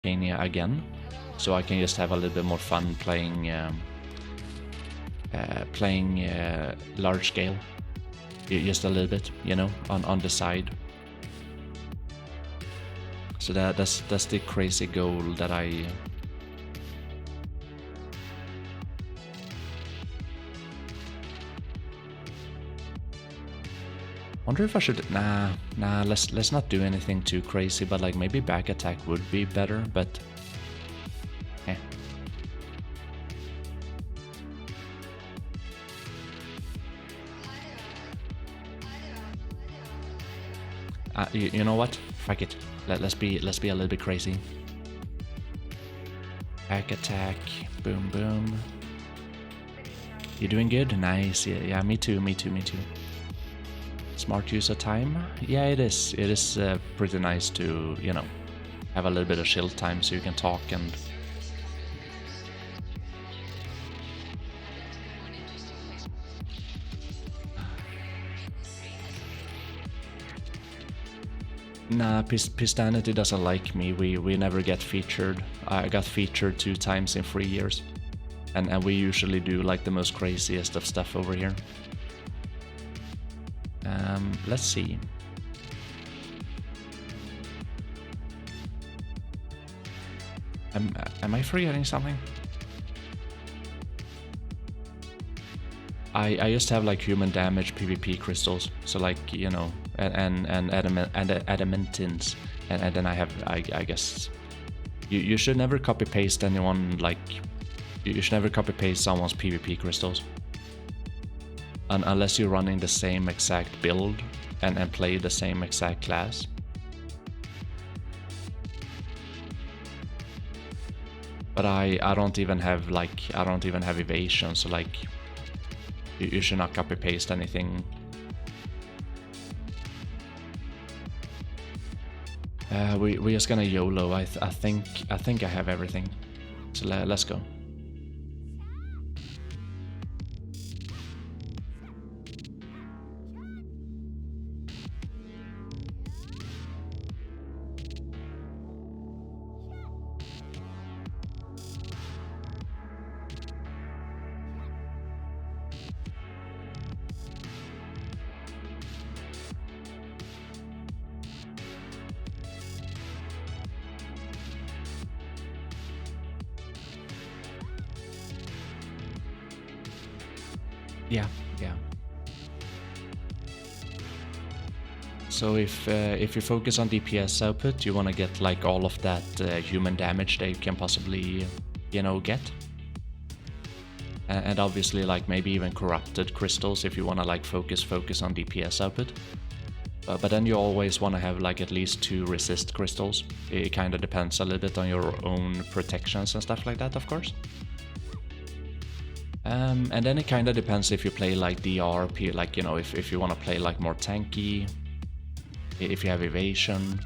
Arcania again, so I can just have a little bit more fun playing large scale, just a little bit, you know, on the side. So that's the crazy goal that I. Wonder if I should. Nah. Let's not do anything too crazy. But like maybe back attack would be better. But you know what? Fuck it. Let's be a little bit crazy. Back attack. Boom boom. You doing good? Nice. Yeah. Me too. Smart use of time? Yeah, it is. It is pretty nice to, you know, have a little bit of chill time so you can talk and. Nah, Pistanity doesn't like me. We never get featured. I got featured 2 times in 3 years, and we usually do like the most craziest of stuff over here. Let's see. Am I forgetting something? I just have like human damage PvP crystals, so like, you know, and adamantines, and then I have I guess you should never copy paste anyone, like you should never copy paste someone's PvP crystals. Unless you're running the same exact build and play the same exact class. But I don't even have evasion, so like you should not copy paste anything. We're just gonna YOLO. I think I have everything. So let's go. Yeah. So if you focus on DPS output, you want to get like all of that human damage that you can possibly, you know, get. And obviously like maybe even corrupted crystals if you want to like focus on DPS output. But then you always want to have like at least 2 resist crystals. It kind of depends a little bit on your own protections and stuff like that, of course. And then it kind of depends if you play like DR, like, you know, if you want to play like more tanky, if you have evasion,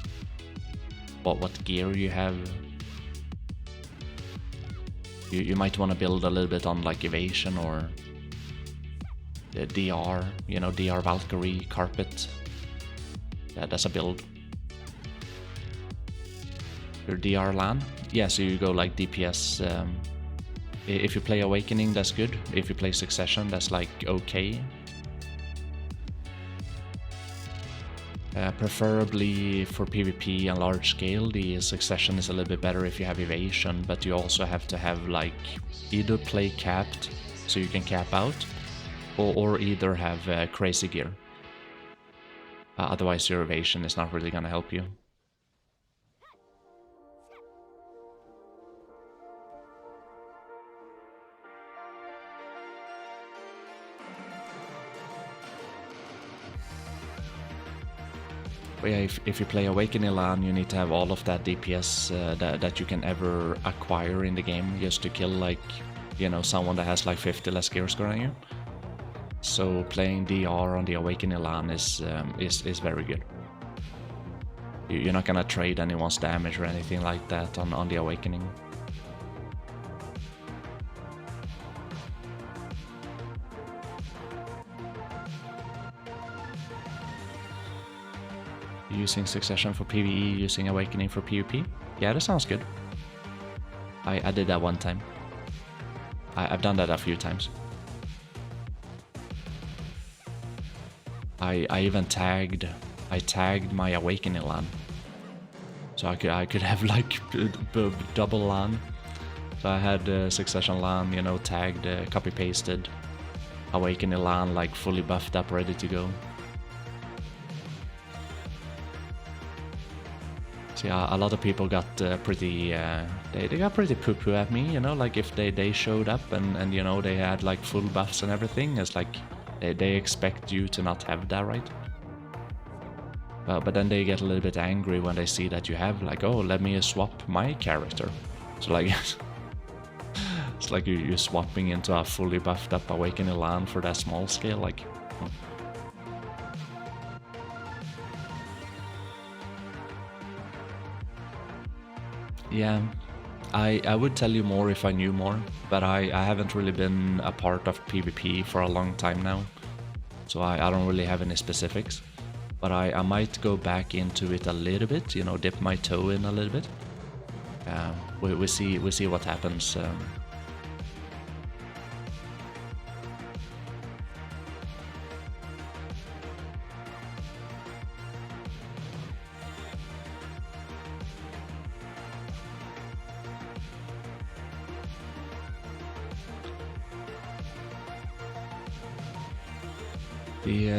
what gear you have. You might want to build a little bit on like evasion or the DR, you know, DR Valkyrie, Carpet. Yeah, that's a build. Your DR Lahn? Yeah, so you go like DPS. If you play Awakening, that's good. If you play Succession, that's like okay. Preferably for PvP and large scale, the Succession is a little bit better if you have evasion, but you also have to have like either play capped, so you can cap out, or either have crazy gear. Otherwise your evasion is not really gonna help you. But yeah, if you play Awakening Lahn, you need to have all of that DPS that you can ever acquire in the game just to kill, like, you know, someone that has like 50 less gear score than you. So playing DR on the Awakening Lahn is very good. You're not gonna trade anyone's damage or anything like that on the Awakening. Using Succession for PvE, using Awakening for PvP? Yeah, that sounds good. I did that one time. I've done that a few times. I even tagged my Awakening Lahn. So I could have like double Lahn. So I had Succession Lahn, you know, tagged, copy pasted, Awakening Lahn like fully buffed up, ready to go. So yeah, a lot of people got pretty, they got pretty poo-poo at me, you know, like if they showed up and you know they had like full buffs and everything, it's like they expect you to not have that, right? But then they get a little bit angry when they see that you have like, oh, let me swap my character. So like, it's like you're swapping into a fully buffed up Awakening Lahn for that small scale, like. Yeah, I would tell you more if I knew more, but I haven't really been a part of PvP for a long time now, so I don't really have any specifics. But I might go back into it a little bit, you know, dip my toe in a little bit. We see what happens.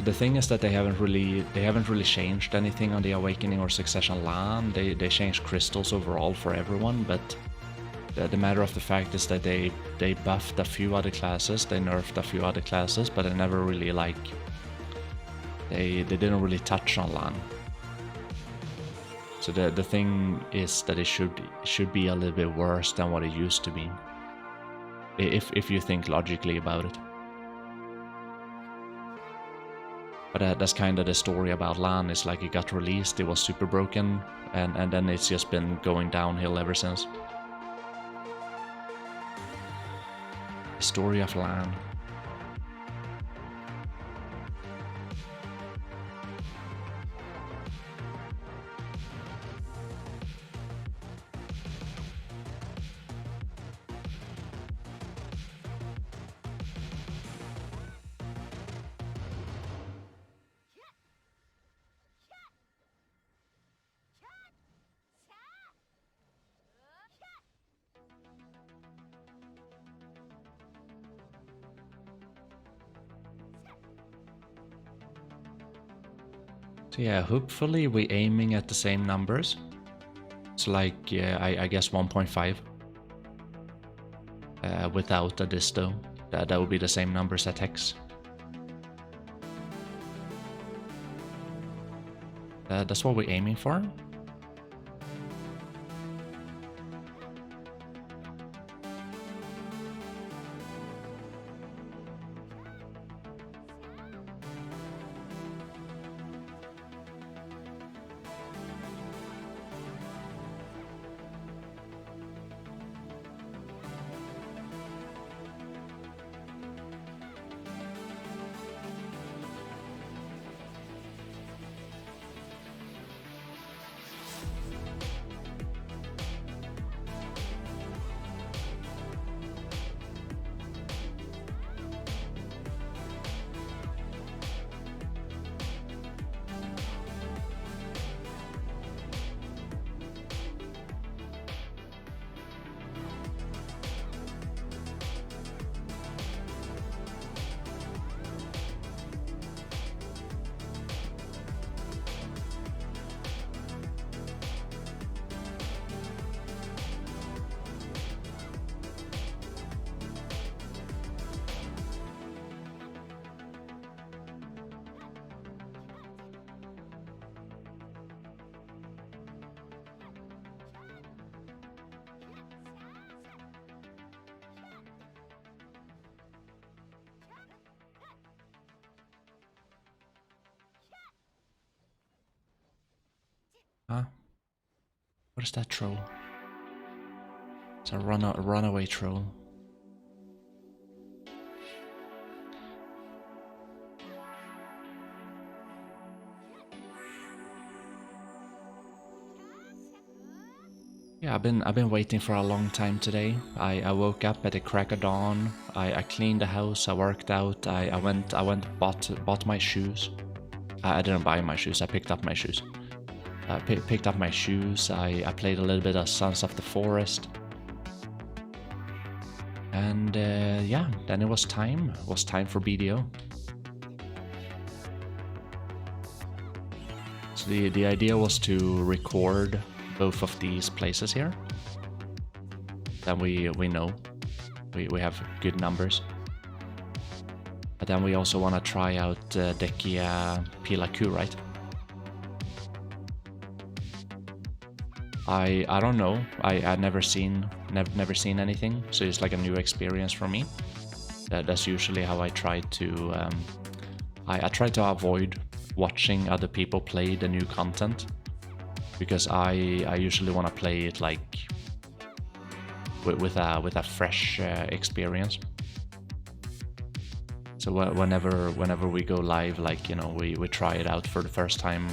The thing is that they haven't really changed anything on the Awakening or Succession Lahn. They changed crystals overall for everyone, but the matter of the fact is that they buffed a few other classes, they nerfed a few other classes, but they never really like they didn't really touch on Lahn. So the thing is that it should be a little bit worse than what it used to be, if you think logically about it. But that's kind of the story about Lahn. It's like it got released, it was super broken, and then it's just been going downhill ever since. The story of Lahn. So yeah, hopefully we're aiming at the same numbers. So like, I guess 1.5. Without a disto. That would be the same numbers at Hex. That's what we're aiming for. Huh? What is that troll? It's a runaway troll. Yeah, I've been waiting for a long time today. I woke up at the crack of dawn. I cleaned the house. I worked out. I went bought my shoes. I didn't buy my shoes. I picked up my shoes. Picked up my shoes. I played a little bit of Sons of the Forest. And yeah, then it was time. It was time for BDO. So the idea was to record both of these places here. Then we know we have good numbers. But then we also want to try out Dekia Pilaku, right? I don't know. I never seen anything, so it's like a new experience for me. That's usually how I try to I try to avoid watching other people play the new content, because I usually want to play it like with a fresh experience. So whenever we go live, like, you know, we try it out for the first time.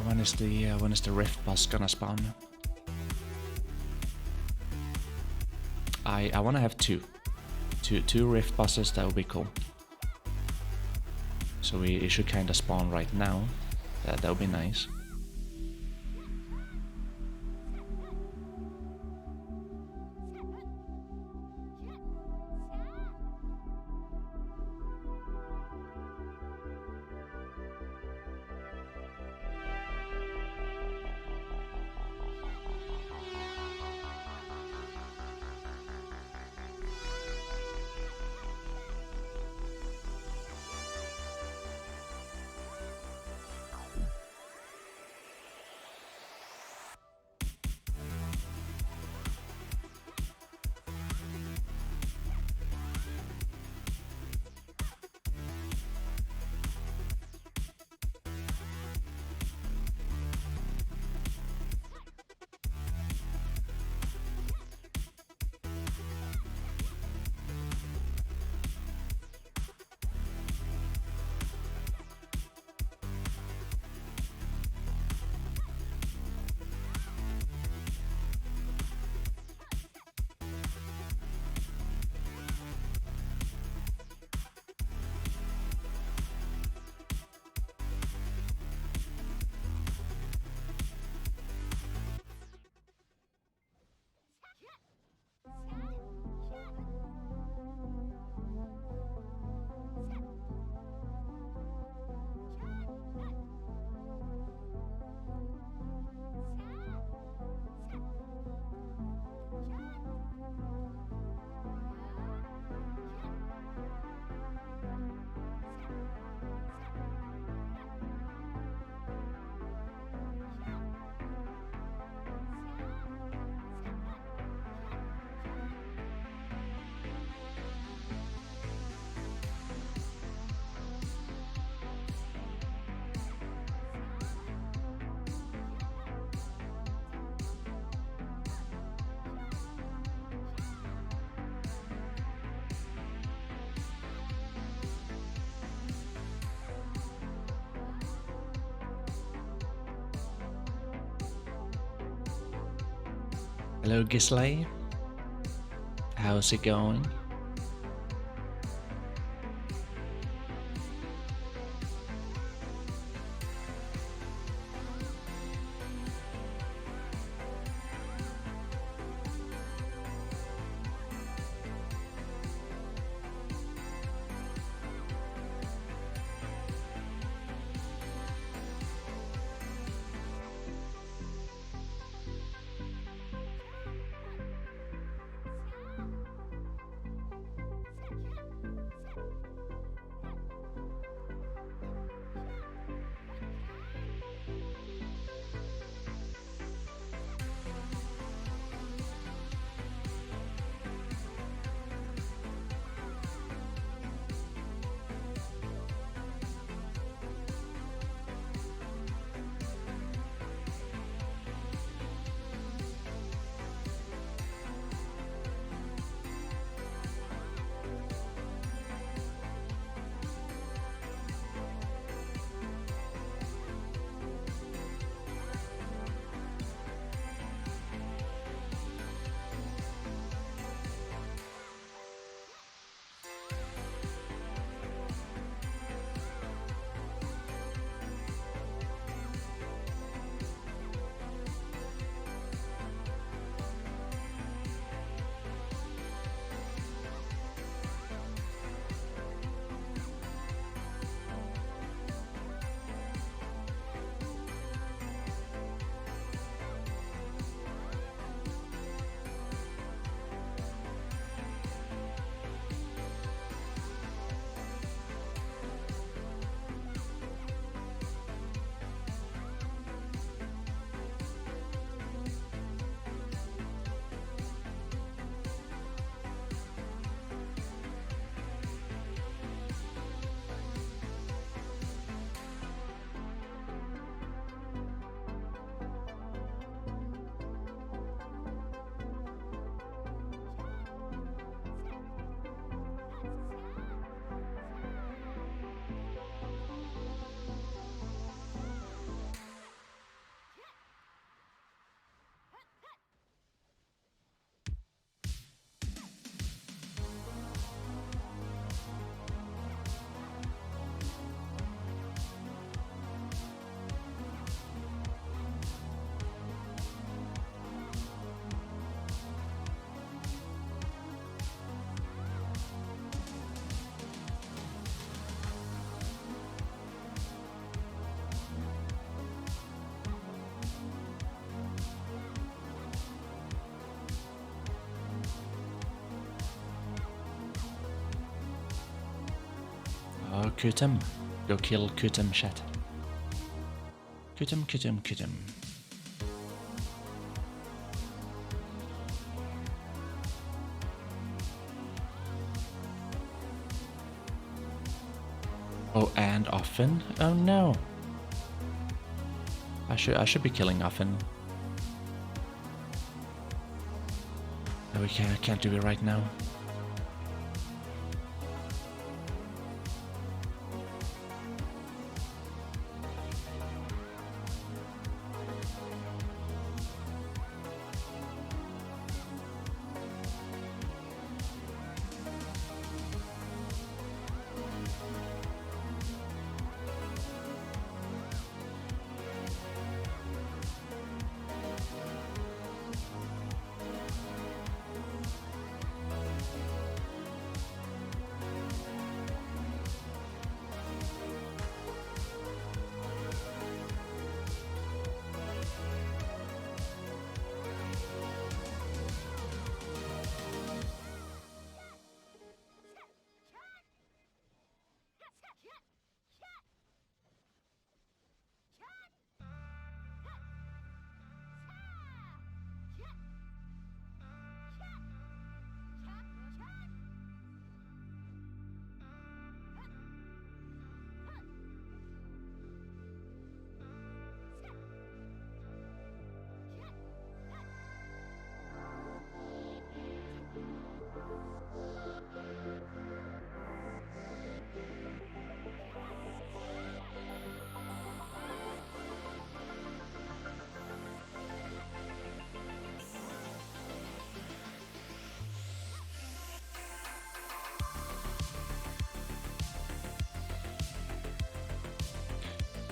when is the rift boss gonna spawn? I wanna have two rift bosses. That would be cool. So it should kind of spawn right now. That would be nice. Hello Gisley, how's it going? Kutum. Go kill Kutum, chat. Kutum, Kutum, Kutum. Oh, and often? Oh no. I should be killing often. No, we can't do it right now.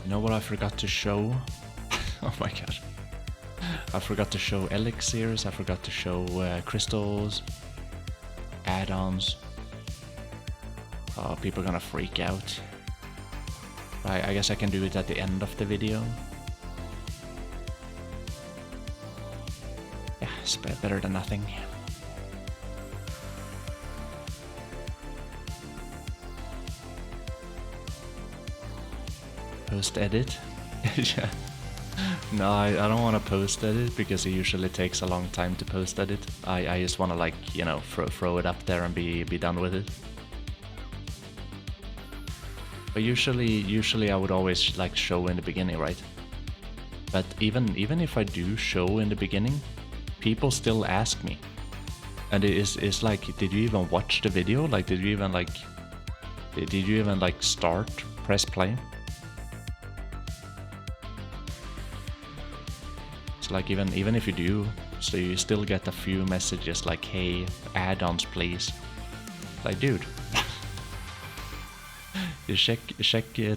You know what I forgot to show? Oh my god. I forgot to show elixirs, I forgot to show crystals, add-ons. Oh, people are gonna freak out. I guess I can do it at the end of the video. Yeah, it's better than nothing. Post edit? Yeah. No, I don't want to post edit because it usually takes a long time to post edit. I just want to, like, you know, throw it up there and be done with it. But usually I would always like show in the beginning, right? But even if I do show in the beginning, people still ask me. And it's like, did you even watch the video? Like, did you even like start, press play? So like even if you do, so you still get a few messages like, hey, add-ons please. Like, dude, you check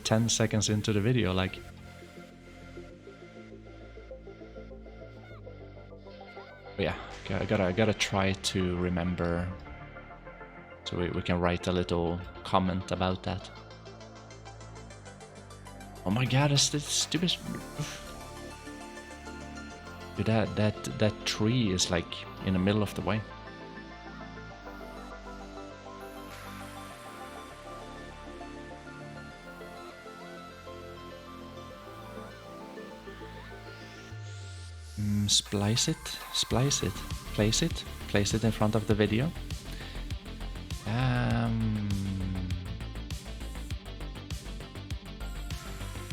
10 seconds into the video, like. But yeah, I gotta try to remember, so we can write a little comment about that. Oh my god, it's this stupid. Dude, that tree is like in the middle of the way. Splice it, place it in front of the video.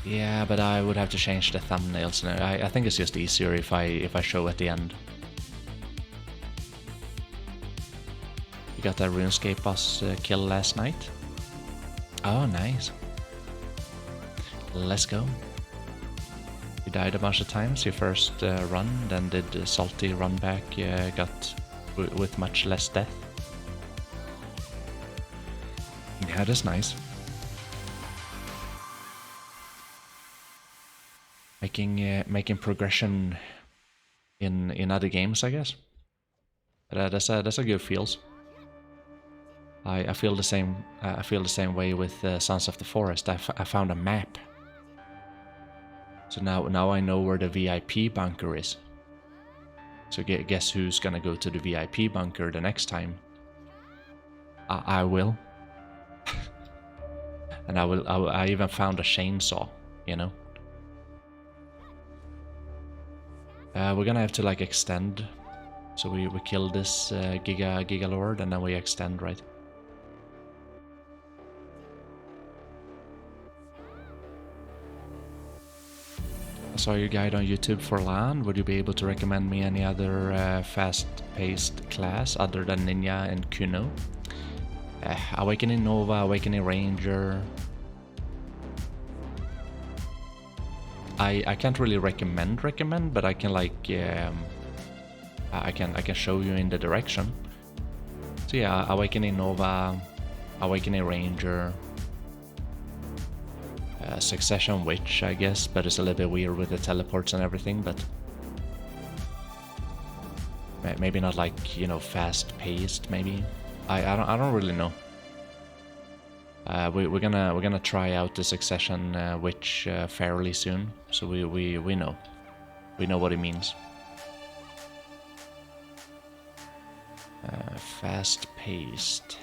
Yeah, but I would have to change the thumbnails now. I think it's just easier if I show at the end. You got that RuneScape boss kill last night? Oh, nice. Let's go. You died a bunch of times. Your first run, then did a salty run back, got with much less death. Yeah, that's nice. Making progression in other games, I guess. That's a good feels. I feel the same. I feel the same way with Sons of the Forest. I found a map, so now I know where the VIP bunker is. So guess who's gonna go to the VIP bunker the next time? I will. And I even found a chainsaw, you know. We're gonna have to like extend. So we kill this Giga Lord and then we extend, right? I saw your guide on YouTube for Lahn. Would you be able to recommend me any other fast-paced class other than Ninja and Kuno? Awakening Nova, Awakening Ranger. I can't really recommend, but I can like I can show you in the direction. So yeah, Awakening Nova, Awakening Ranger, Succession Witch, I guess, but it's a little bit weird with the teleports and everything. But maybe not like, you know, fast-paced. Maybe I don't really know. We're gonna try out the Succession Witch fairly soon, so we know what it means. Fast-paced.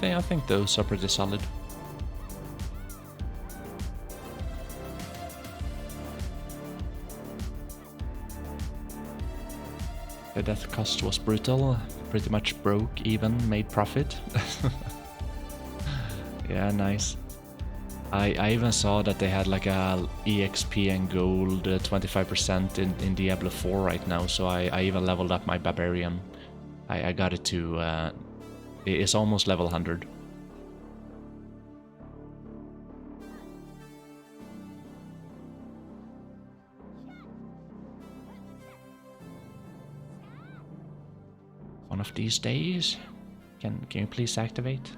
Yeah, I think those are pretty solid. The death cost was brutal. Pretty much broke even, made profit. Yeah, nice. I even saw that they had like a EXP and gold 25% in Diablo 4 right now, so I even leveled up my Barbarian. I got it to... it's almost level 100. One of these days, can you please activate?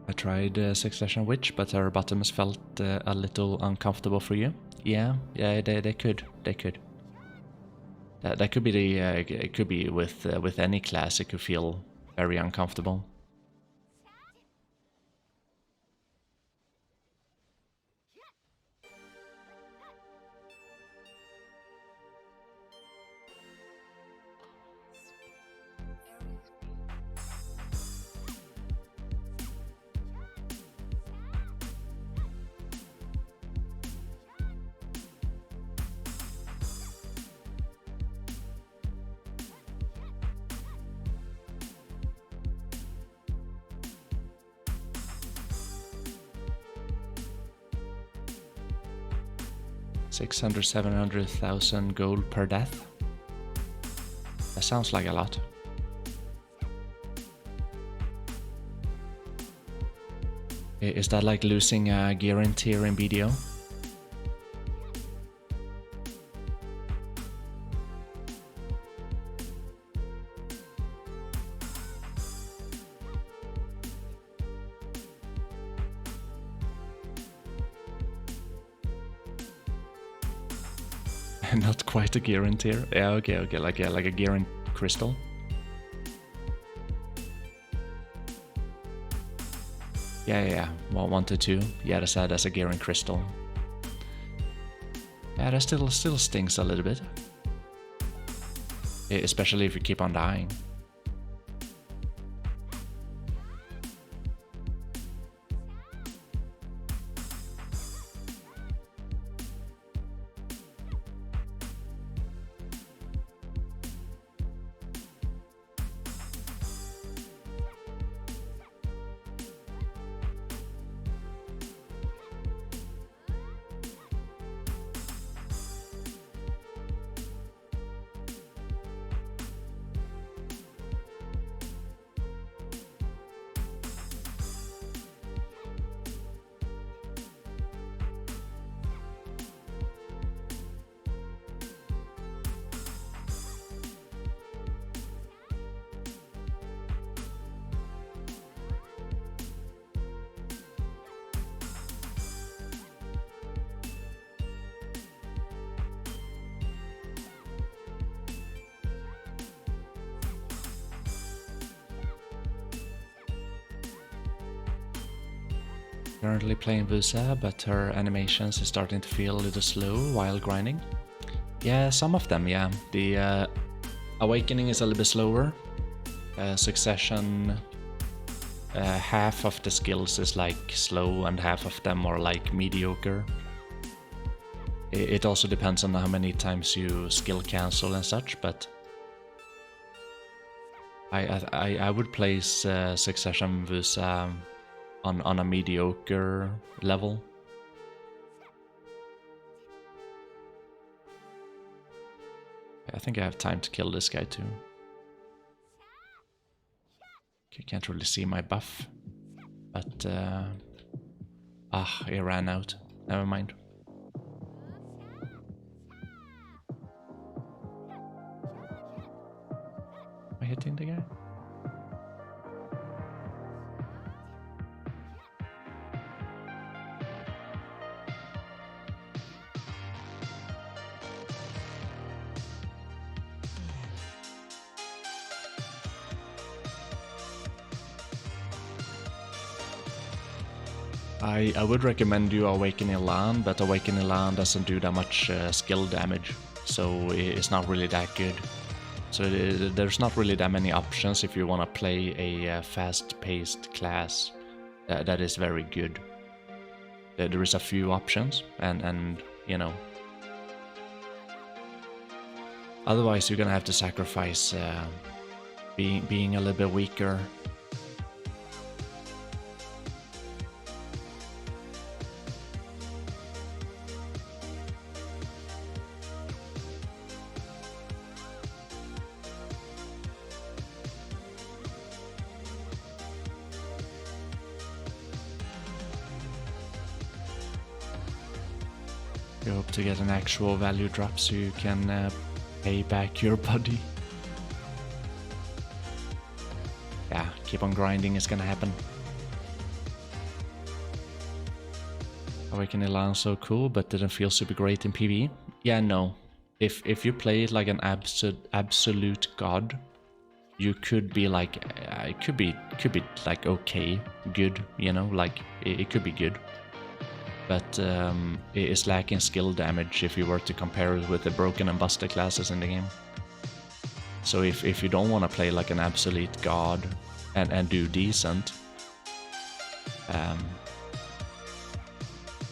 I tried Succession Witch, but her bottoms felt a little uncomfortable for you. Yeah, they could. That could be the it could be with any class. It could feel very uncomfortable. $600,000, 700,000 gold per death. That sounds like a lot. Is that like losing a guarantee in BDO? Not quite a guarantee. Yeah, okay, like a guarantee crystal. Yeah. Well, 1 to 2. Yeah, that's a guarantee crystal. Yeah, that still stings a little bit, especially if you keep on dying. Currently playing Vusa, but her animations is starting to feel a little slow while grinding. Yeah, some of them, yeah. The Awakening is a little bit slower. Succession, half of the skills is like slow and half of them are like mediocre. It also depends on how many times you skill cancel and such, but I would place Succession Vusa on a mediocre level. I think I have time to kill this guy too. You can't really see my buff, but he ran out. Never mind. Am I hitting the guy? I would recommend you Awakening Lahn, but Awakening Lahn doesn't do that much skill damage, so it's not really that good. So there's not really that many options if you want to play a fast-paced class that is very good. There is a few options, and you know. Otherwise, you're gonna have to sacrifice being a little bit weaker. You hope to get an actual value drop so you can pay back your body. Yeah, keep on grinding, it's gonna happen. Awakening Lahn so cool, but didn't feel super great in PvE. Yeah, no. If you play it like an absolute god, you could be like, it could be like okay, good, you know, like it could be good. But it is lacking skill damage if you were to compare it with the broken and busted classes in the game. So if you don't want to play like an absolute god and do decent,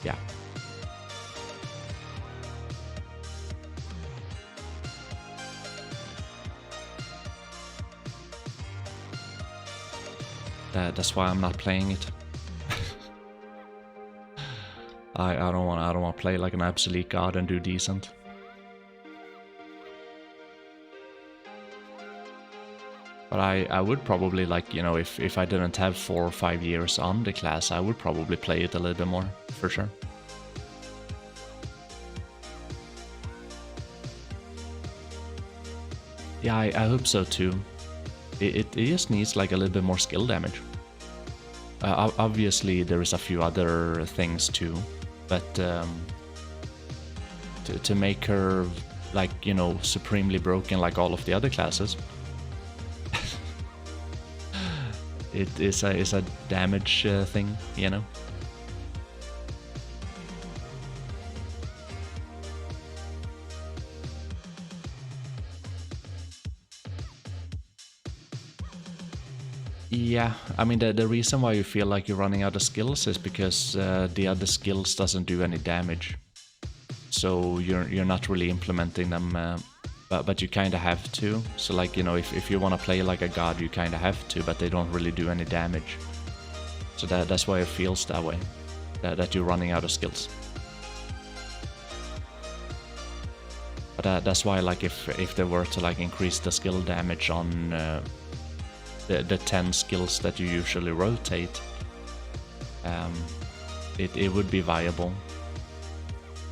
yeah. That's why I'm not playing it. I don't want to play like an absolute god and do decent. But I would probably, like, you know, if I didn't have 4 or 5 years on the class, I would probably play it a little bit more, for sure. Yeah, I hope so too. It just needs like a little bit more skill damage. Obviously there is a few other things too, but to make her, like, you know, supremely broken like all of the other classes, it is a damage thing, you know. Yeah, I mean the reason why you feel like you're running out of skills is because the other skills doesn't do any damage, so you're not really implementing them, but you kind of have to. So, like, you know, if you want to play like a god, you kind of have to, but they don't really do any damage. So that's why it feels that way, that you're running out of skills. But that's why, like, if they were to like increase the skill damage on the 10 skills that you usually rotate, it would be viable,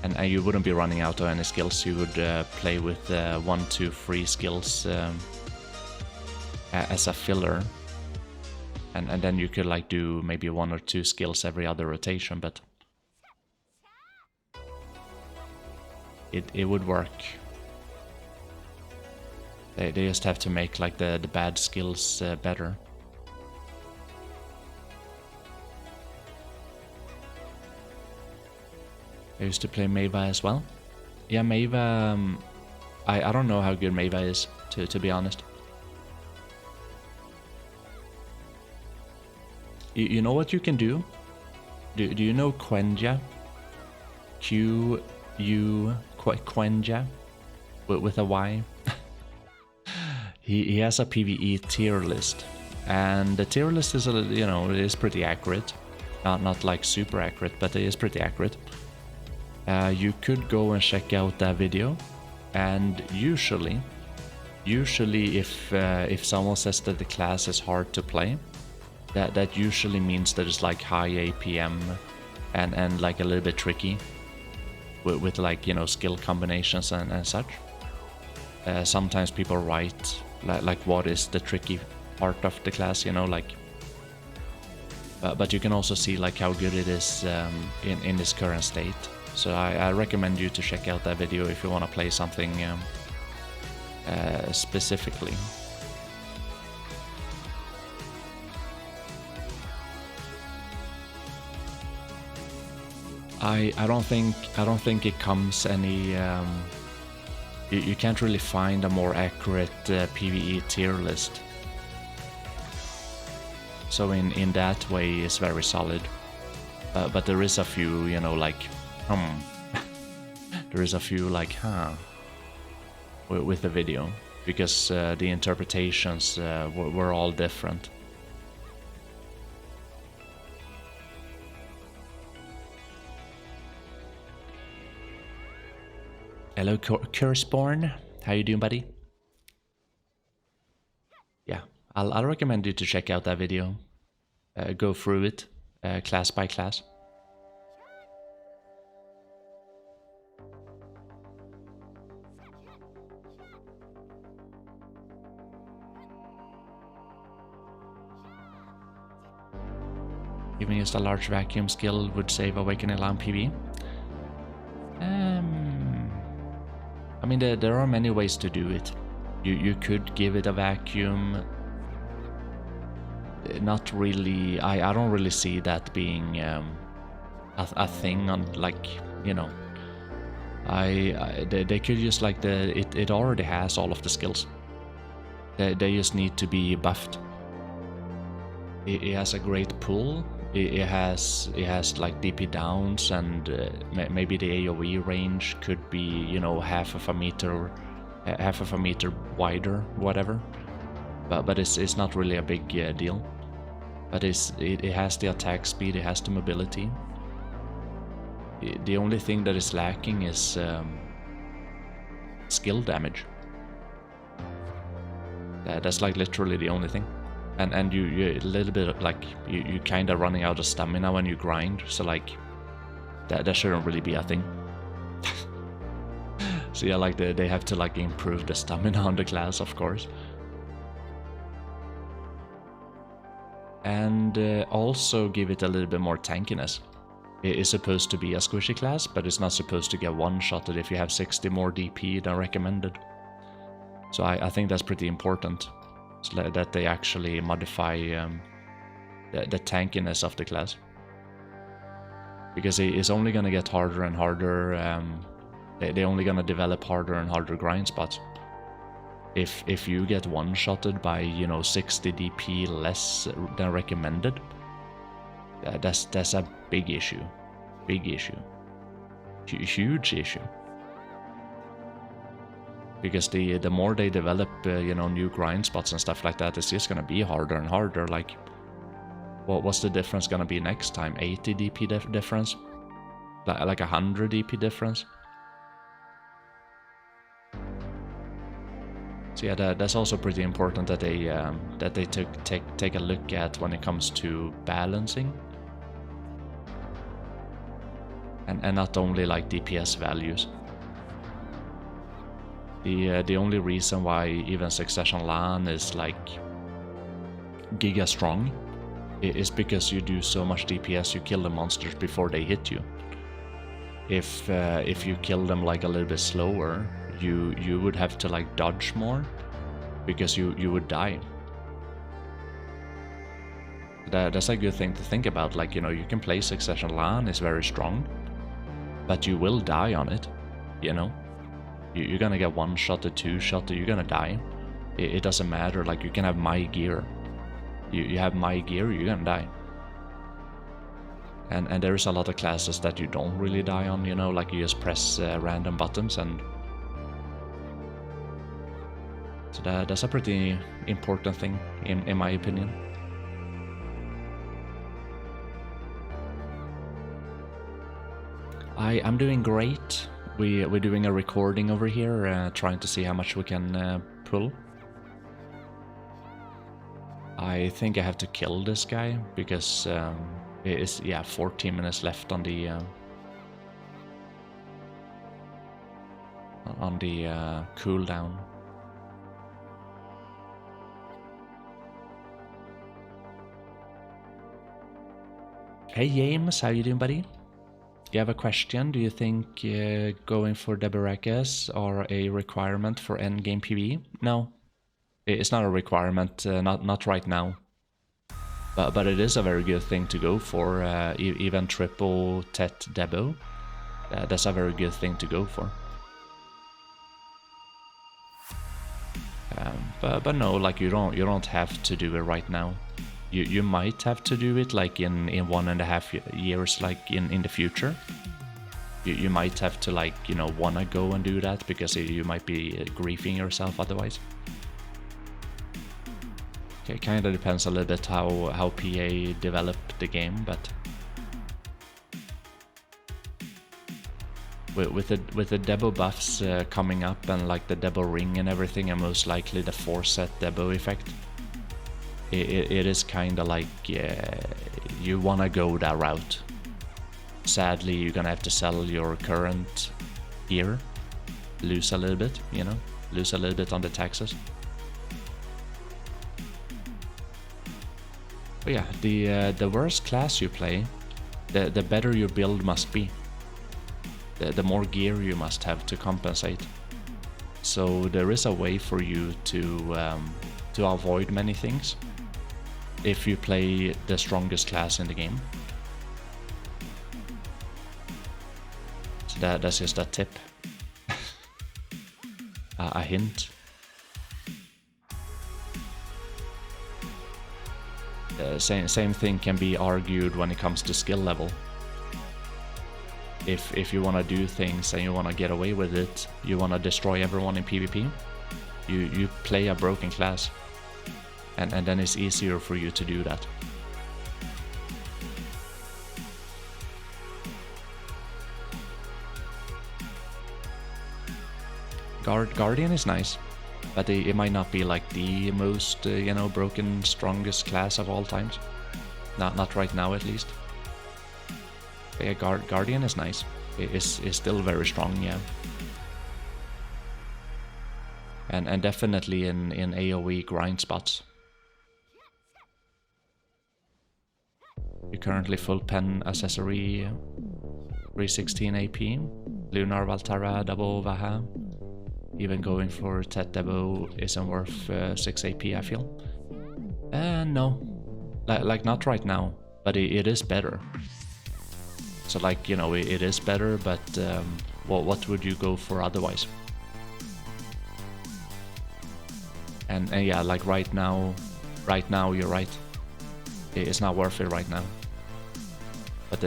and you wouldn't be running out of any skills. You would play with 1, 2, 3 skills as a filler, and then you could like do maybe 1 or 2 skills every other rotation, but it would work. They just have to make like the bad skills better. I used to play Meva as well. Yeah, Meva, I don't know how good Meva is, to be honest. You know what you can do? Do you know Quenja? Quenja? With a Y? he has a PVE tier list. And the tier list is, it is pretty accurate. Not like super accurate, but it is pretty accurate. You could go and check out that video, and usually if someone says that the class is hard to play, that usually means that it's like high APM and like a little bit tricky with like skill combinations and such. Sometimes people write like what is the tricky part of the class, but you can also see like how good it is in this current state. So I recommend you to check out that video if you want to play something specifically. I don't think it comes any. You can't really find a more accurate PVE tier list. So in that way, it's very solid. But there is a few, like, there is a few like, with the video, because the interpretations were all different. Hello, Curseborn. How you doing, buddy? Yeah, I'll recommend you to check out that video. Go through it, class by class. Even just a large vacuum skill would save Awakening Lahn PV. I mean, there are many ways to do it. You could give it a vacuum. Not really. I don't really see that being a thing on, like, they could just like it already has all of the skills. They just need to be buffed. It has a great pull. It has like DP downs, and maybe the AoE range could be half of a meter wider, whatever. But it's not really a big deal. But it has the attack speed, it has the mobility. The only thing that is lacking is skill damage. That's like literally the only thing. And you a little bit like you kind of running out of stamina when you grind, so like that shouldn't really be a thing. So yeah, like they have to like improve the stamina on the class, of course. And also give it a little bit more tankiness. It is supposed to be a squishy class, but it's not supposed to get one-shotted if you have 60 more DP than recommended. So I think that's pretty important, so that they actually modify the tankiness of the class. Because it is only going to get harder and harder. They're only going to develop harder and harder grind spots. If you get one-shotted by 60 DP less than recommended, that's a big issue, huge issue. Because the more they develop new grind spots and stuff like that, it's just gonna be harder and harder. Like, what's the difference gonna be next time? 80 DP difference, like 100 DP difference. So yeah, that's also pretty important that they take a look at when it comes to balancing, and not only like DPS values. The only reason why even Succession Lahn is like giga strong is because you do so much DPS, you kill the monsters before they hit you. If you kill them like a little bit slower, you would have to like dodge more, because you would die. That's a good thing to think about. Like, you can play Succession Lahn, is very strong, but you will die on it, you know? You're gonna get one shot or two shot, or you're gonna die. It doesn't matter, like you can have my gear. You have my gear, you're gonna die. And there's a lot of classes that you don't really die on, you know, like you just press random buttons, and so that's a pretty important thing in my opinion. I'm doing great. We're doing a recording over here, trying to see how much we can pull. I think I have to kill this guy because it is 14 minutes left on the cooldown. Hey James, how you doing, buddy? You have a question? Do you think going for Deberekas are a requirement for endgame PvE? No, it's not a requirement. Not right now. But it is a very good thing to go for. Even triple Tet Debo. That's a very good thing to go for. But no, like you don't have to do it right now. You might have to do it like in 1.5 years, like in the future. You might have to, like, you know, wanna go and do that because you might be griefing yourself otherwise. Okay, kind of depends a little bit how PA developed the game, but with the Debo buffs coming up and like the Debo ring and everything, and most likely the 4-set Debo effect. It is kind of like you want to go that route. Sadly, you're gonna have to sell your current gear, lose a little bit, you know, lose a little bit on the taxes. But yeah, the worse class you play, the better your build must be. The more gear you must have to compensate. So there is a way for you to avoid many things if you play the strongest class in the game. So that's just a tip. A hint. Same thing can be argued when it comes to skill level. If you want to do things and you want to get away with it, you want to destroy everyone in PvP, you play a broken class. And then it's easier for you to do that. Guardian is nice, but it might not be like the most broken, strongest class of all times. Not right now, at least. But yeah, Guardian is nice. It is still very strong, yeah. And definitely in AoE grind spots. You currently full pen accessory 316 AP, Lunar Valtara double Vaha. Even going for Tet Debo isn't worth 6 AP, I feel. No. Like not right now, but it is better. So like, you know, it is better, but what would you go for otherwise? And yeah, like right now you're right. It's not worth it right now. But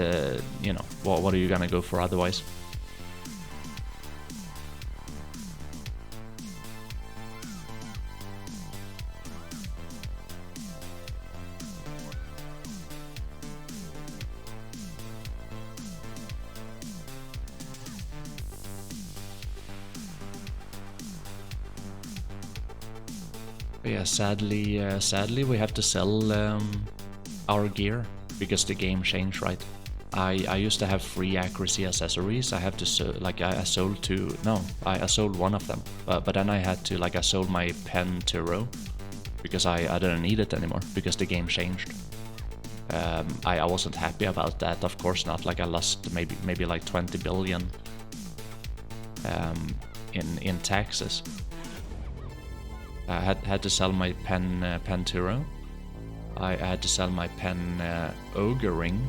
you know, what are you gonna go for otherwise? But yeah, sadly we have to sell our gear because the game changed, right? I used to have 3 accuracy accessories. I have to I sold 2. No, I sold one of them. But then I had to I sold my pen Turo because I didn't need it anymore because the game changed. I wasn't happy about that, of course not. Like I lost maybe like 20 billion in taxes. I had to sell my pen Turo. I had to sell my pen Ogre Ring.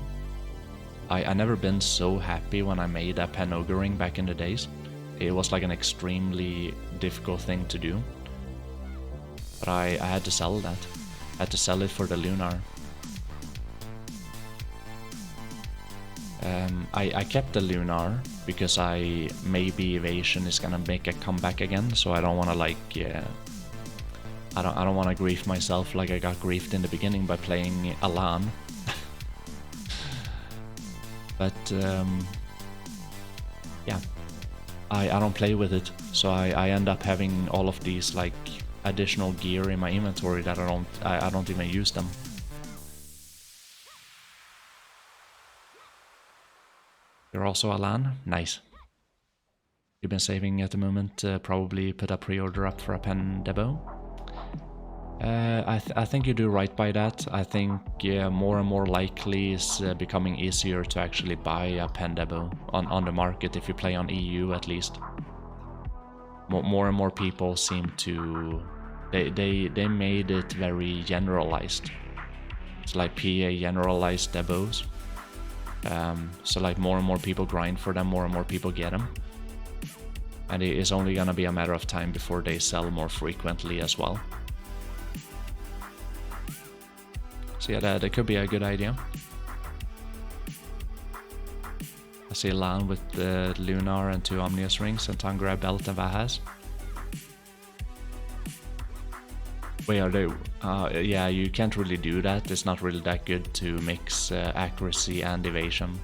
I never been so happy when I made a pen ogre ring back in the days. It was like an extremely difficult thing to do. But I had to sell that. I had to sell it for the lunar. I kept the lunar because maybe evasion is gonna make a comeback again, so I don't wanna like I don't wanna grief myself like I got griefed in the beginning by playing a Lahn. But yeah, I don't play with it, so I end up having all of these like additional gear in my inventory that I don't even use them. You're also a Lahn? Nice. You've been saving at the moment, probably put a pre-order up for a pen debo. I think you do right by that. I think more and more likely is becoming easier to actually buy a pen debo on the market if you play on EU at least. More and more people seem to... They made it very generalized. It's like PA generalized debos. So like more and more people grind for them, more and more people get them. And it is only gonna be a matter of time before they sell more frequently as well. So yeah, that could be a good idea. I see Lahn with the Lunar and 2 Omnius rings and Tangra belt and Vahas. Wait, are they? Yeah, you can't really do that. It's not really that good to mix accuracy and evasion.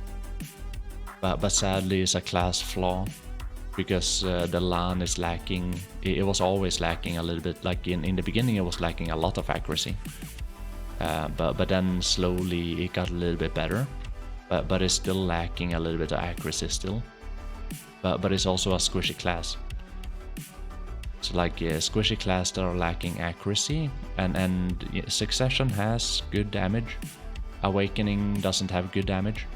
But sadly, it's a class flaw because the Lahn is lacking. It was always lacking a little bit. Like in the beginning, it was lacking a lot of accuracy. But then slowly it got a little bit better. But it's still lacking a little bit of accuracy still. But it's also a squishy class. So like squishy class that are lacking accuracy, and Succession has good damage. Awakening doesn't have good damage.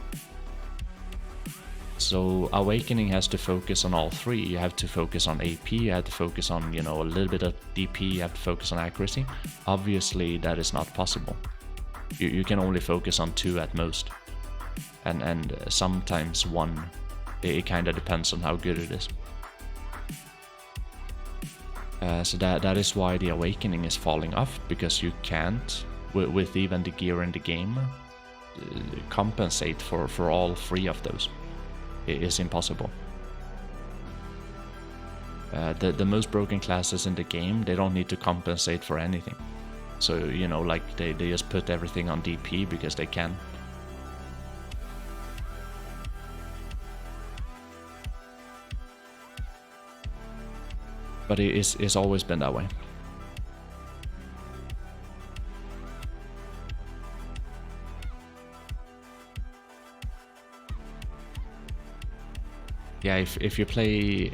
So Awakening has to focus on all three. You have to focus on AP, you have to focus on, you know, a little bit of DP, you have to focus on accuracy. Obviously that is not possible. You can only focus on 2 at most. And sometimes 1. It kinda depends on how good it is. So that is why the Awakening is falling off, because you can't, with even the gear in the game, compensate for all 3 of those. It is impossible. The most broken classes in the game, they don't need to compensate for anything. So, you know, like they just put everything on DP because they can. But it's always been that way. Yeah, if you play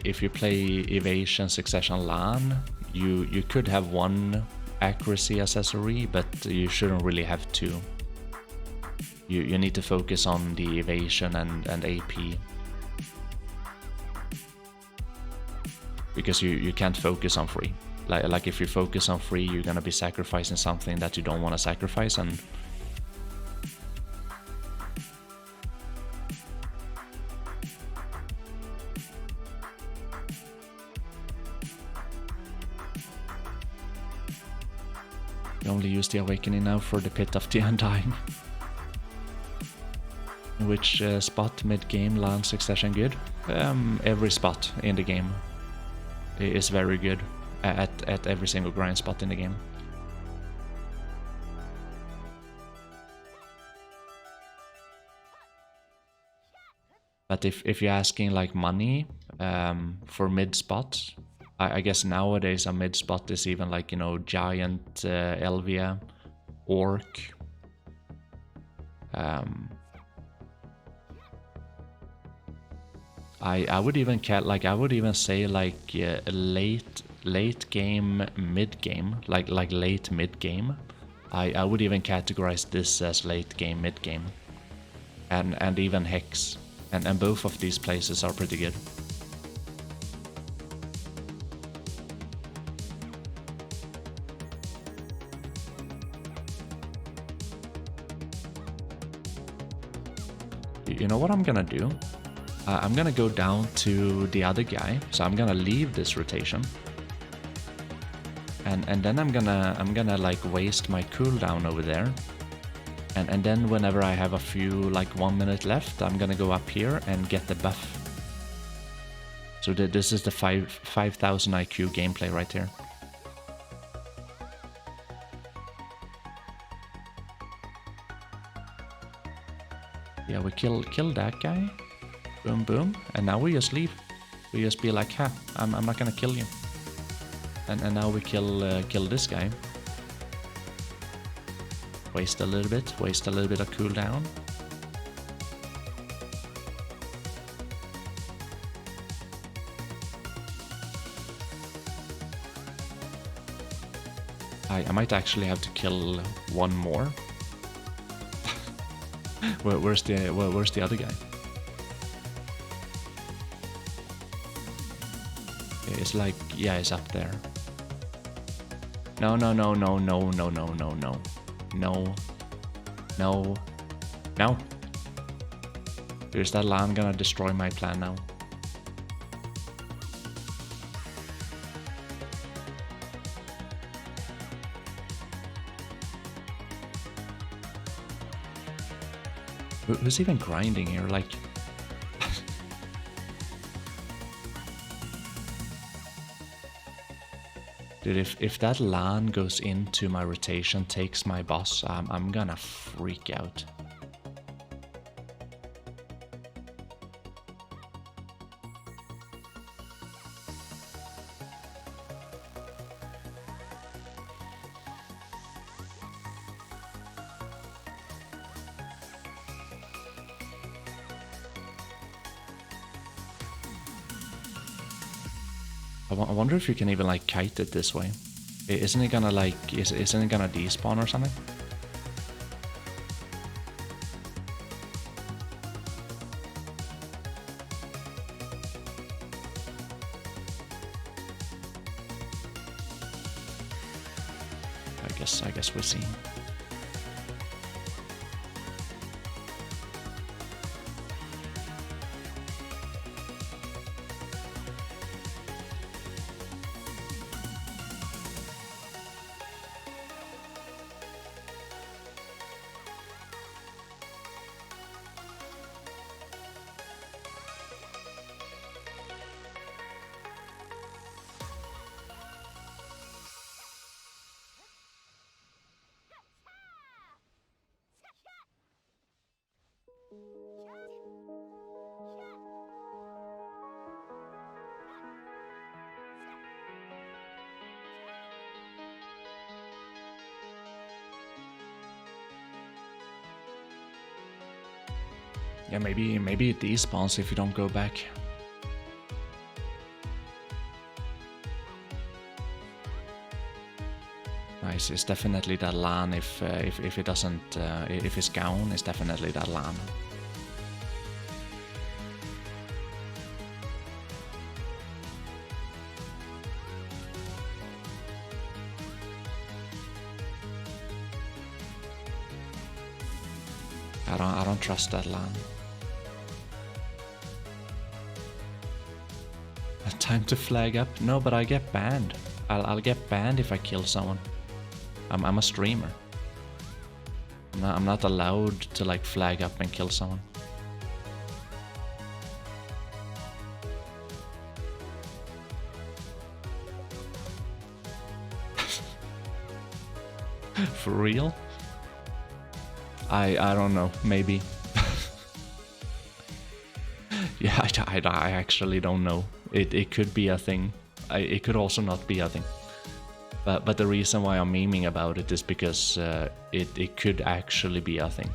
Evasion Succession Lahn, you could have 1 accuracy accessory, but you shouldn't really have 2. You need to focus on the evasion and AP. Because you can't focus on 3. Like if you focus on 3, you're gonna be sacrificing something that you don't want to sacrifice, and you only use the Awakening now for the Pit of the Undying. In which spot mid-game Lahn Succession good? Every spot in the game is very good at every single grind spot in the game. But if you're asking like money for mid spots, I guess nowadays a mid spot is even like, you know, Giant, Elvia, Orc. I would even say like late game, mid game, like late mid game. I would even categorize this as late game, mid game, and even Hex, and both of these places are pretty good. You know what I'm gonna do? I'm gonna go down to the other guy, so I'm gonna leave this rotation. And then I'm gonna like waste my cooldown over there. And then whenever I have a few, like 1 minute left, I'm gonna go up here and get the buff. So this is the 5000 IQ gameplay right here. Yeah, we kill that guy. Boom, boom. And now we just leave. We just be like, ha, I'm not gonna kill you. And now we kill this guy. Waste a little bit of cooldown. I might actually have to kill one more. Where's the other guy? It's like, yeah, it's up there. No. Is that Lahn gonna destroy my plan now? Who's even grinding here? Like... Dude, if that Lahn goes into my rotation, takes my boss, I'm gonna freak out. I wonder if you can even like kite it this way. Isn't it gonna like, isn't it gonna despawn or something? I guess we'll see. Yeah, maybe it despawns if you don't go back. Nice, it's definitely that Lahn. If it doesn't, if it's gone, it's definitely that Lahn. I don't trust that Lahn. Time to flag up? No, but I get banned. I'll get banned if I kill someone. I'm a streamer. I'm not allowed to like flag up and kill someone. For real? I don't know, maybe. Yeah, I actually don't know. It could be a thing. It could also not be a thing. But the reason why I'm memeing about it is because it could actually be a thing.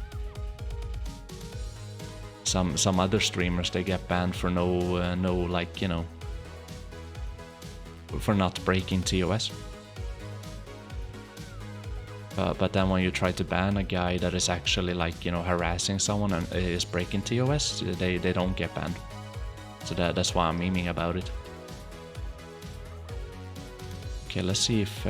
Some other streamers, they get banned for no like, you know, for not breaking TOS. But then when you try to ban a guy that is actually like, you know, harassing someone and is breaking TOS, they don't get banned. So that's why I'm memeing about it. Okay, let's see if...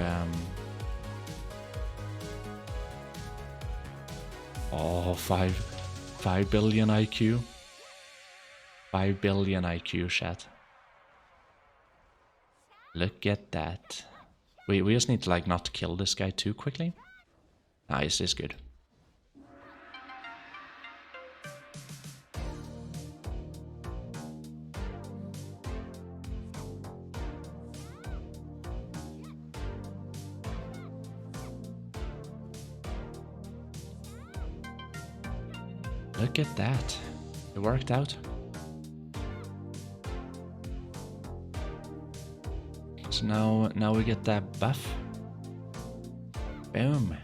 Oh, 5. 5 billion IQ. 5 billion IQ, chat. Look at that. We just need to like not kill this guy too quickly. Nice, it's good. Look at that. It worked out. So now we get that buff. Boom.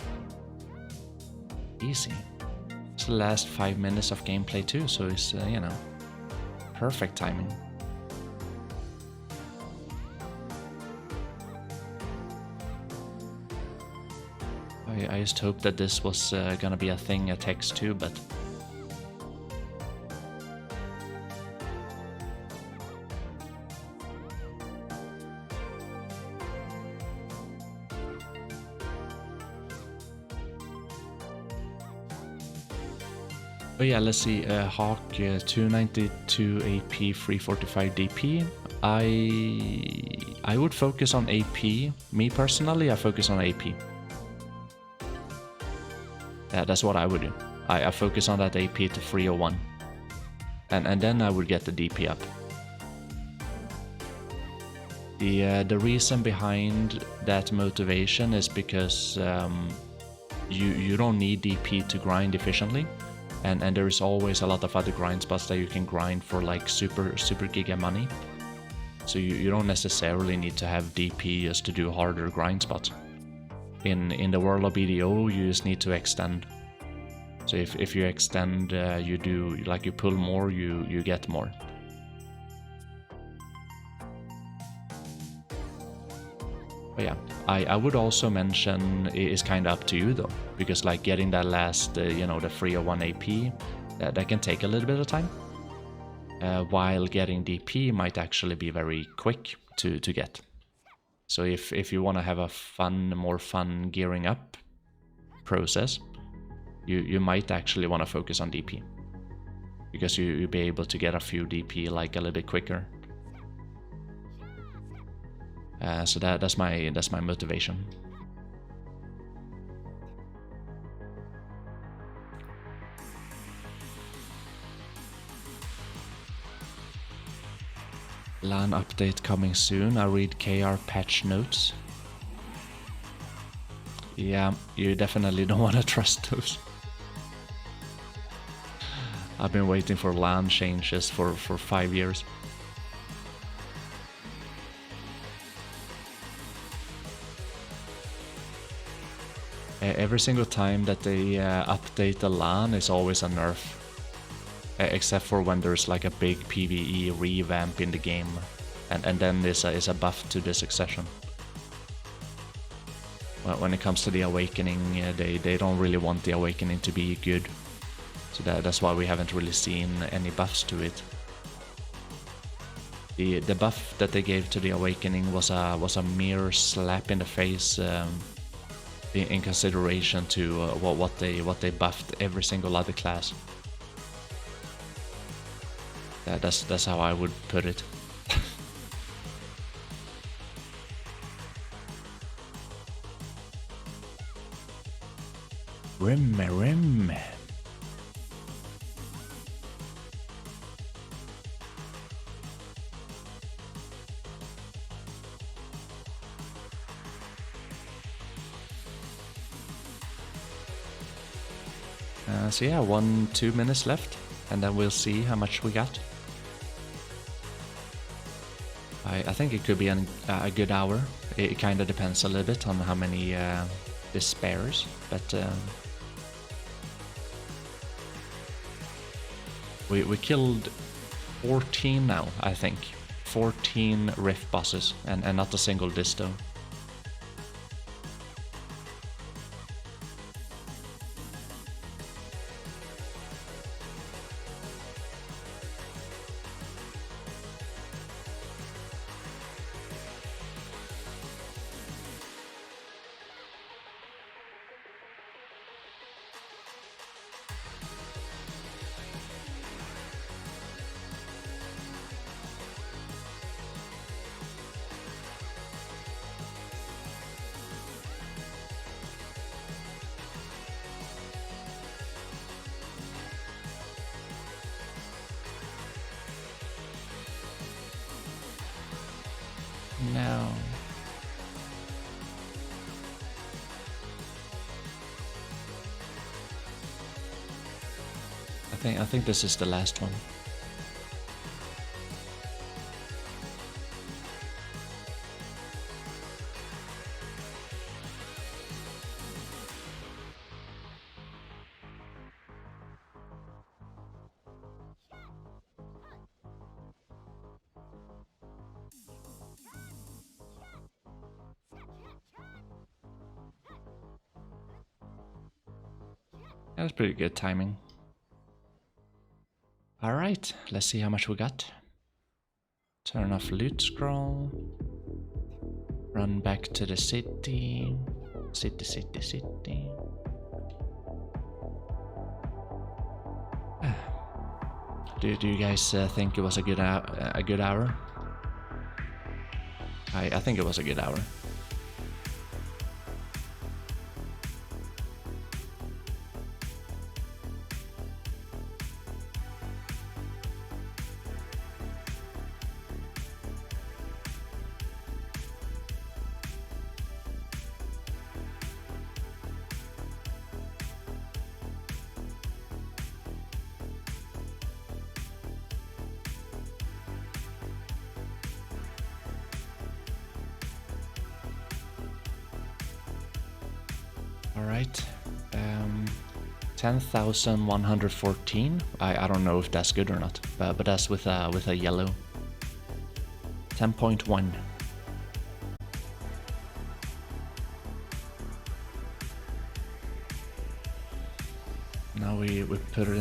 Easy. It's the last 5 minutes of gameplay too, so it's, you know, perfect timing. I just hope that this was gonna be a thing at Hex too, but... Oh yeah, let's see, Hawk 292 AP, 345 DP. I would focus on AP. Me personally, I focus on AP. Yeah, that's what I would do. I focus on that AP to 301. And then I would get the DP up. The reason behind that motivation is because you don't need DP to grind efficiently. And there is always a lot of other grind spots that you can grind for like super giga money. So you don't necessarily need to have DP just to do harder grind spots. In the world of BDO, you just need to extend. So if you extend, you do like you pull more, you get more. But yeah, I would also mention it's kind of up to you though, because like getting that last, you know, the 301 AP, that can take a little bit of time. While getting DP might actually be very quick to get. So if you want to have a more fun gearing up process, you might actually want to focus on DP, because you'll be able to get a few DP like a little bit quicker. So that's my motivation. LAN update coming soon. I read KR patch notes. Yeah, you definitely don't want to trust those. I've been waiting for LAN changes for 5 years. Every single time that they update the LAN is always a nerf. Except for when there's like a big PVE revamp in the game. And then there's a buff to the Succession. Well, when it comes to the Awakening, they don't really want the Awakening to be good. So that's why we haven't really seen any buffs to it. The buff that they gave to the Awakening was a mere slap in the face in consideration to what they buffed every single other class. That's how I would put it. Rim. So yeah, 1-2 minutes left, and then we'll see how much we got. I think it could be a good hour. It kind of depends a little bit on how many this spares, but we killed 14 now, I think. 14 rift bosses, and not a single disto. No. I think this is the last one. That was pretty good timing. Alright, let's see how much we got. Turn off loot scroll. Run back to the city. City. Do you guys think it was a good hour? I think it was a good hour. Alright, 10,114. I don't know if that's good or not, but that's with a yellow. 10.1. Now we put it in